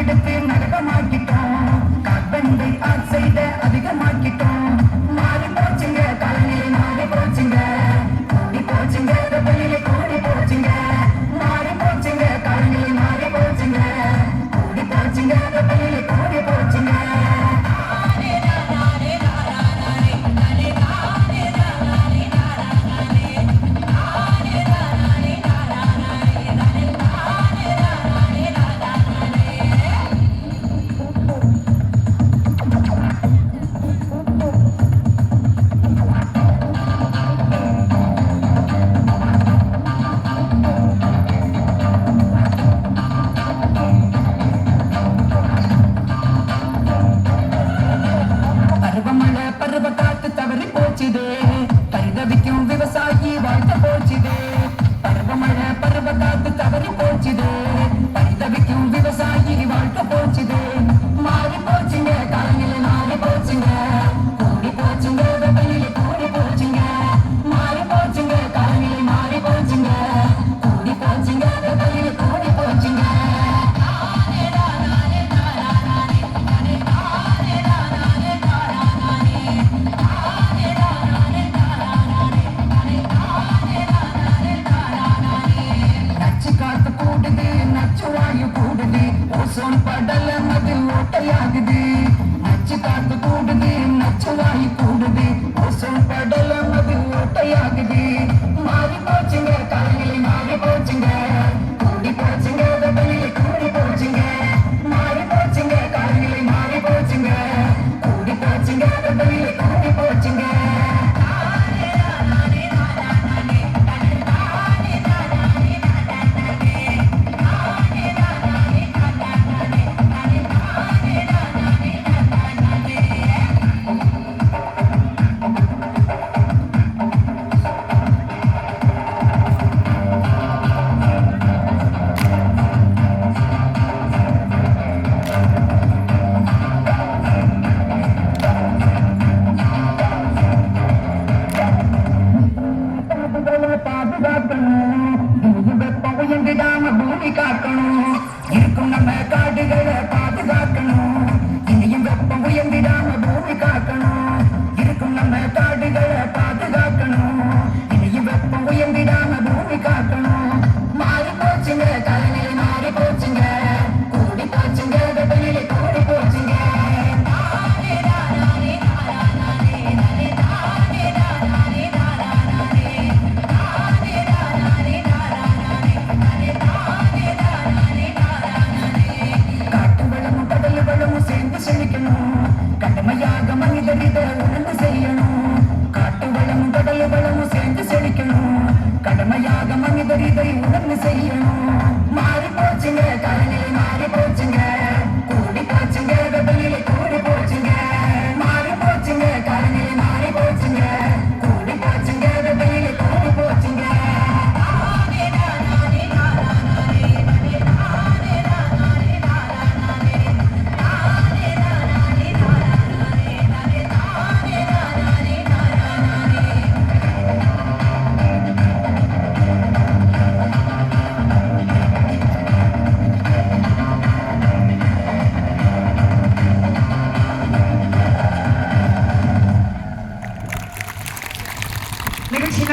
எடுத்து நரகமாக்கிட்டோம். கார்பன்டை ஆக்சைட அதிகமாக்கிட்டோம். மாறி போச்சுங்க, காலநிலை மாறி போச்சுங்க. கூடி போச்சுங்க, வெப்பநிலை கூடி போச்சுங்க. மாறி போச்சுங்க, காலநிலை மாறி போச்சுங்க. கூடி போச்சுங்க, வெப்பநிலை கூடி போச்சுங்க. பருவ காத்து தவறி போச்சுதே, பரிதவிக்கும் விவசாயி வாழ்க்கை போச்சுதே. பருவமழை பருவ காத்து தவறி போச்சுதே, பரிதவிக்கும் விவசாயி வாழ்க்கை போச்சுதே. மாறி போச்சுங்க, காலநிலை மாறி போச்சுங்க. கூடி போச்சுங்க, வெப்பநிலை கூடி போச்சுங்க. மாறி போச்சுங்க, காலநிலை மாறி போச்சுங்க. கூடி போச்சுங்க, வெப்பநிலை கூடி போச்சுங்க. ஓசோன் படலம் அது ஓட்டையாகுது. நச்சு காத்து கூடுது, நச்சு வாயு கூடுது. ஓசோன் படலம் அது ஓட்டையாகுது. மாறி போச்சுங்க, காலநிலை மாறி போச்சுங்க. கூடி போச்சுங்க, வெப்பநிலை கூடி போச்சுங்க. மாறி போச்சுங்க, காலநிலை மாறி போச்சுங்க. கூடி போச்சுங்க, வெப்பநிலை கூடி போச்சுங்க. வெப்பம் உயர்ந்திடாம பூமி காக்கணும். இருக்கும் நம்ம காடுகளை பாதுகாக்கணும். இனியும் வெப்பம் உயர்ந்திடாம பூமி காக்கணும். இருக்கும் நம்ம காடுகளை பாதுகாக்கணும். இனியும் வெப்பம் உயர்ந்திடாம பூமி காக்கணும். மாறி போச்சுங்க, காலநிலை மாறி போச்சுங்க. கூடி போச்சுங்க, வெப்பநிலை கூடி போச்சுங்க. கடுமையாக மனிதர் இதை உணர்ந்து செய்யணும். காட்டு வளமும் கடல் வளமும் சேர்ந்து செழிக்கணும். கடுமையாக மனிதர் இதை உணர்ந்து செய்யணும். மாறி போச்சுங்க, காலநிலை மாறி போச்சுங்க. கூடி போச்சுங்க, வெப்பநிலை கூடி போச்சுங்க. மாறி போச்சுங்க, காலநிலை மாறி போச்சுங்க. கூடி போச்சுங்க, வெப்பநிலை கூடி போச்சுங்க. நிகழ்ச்சி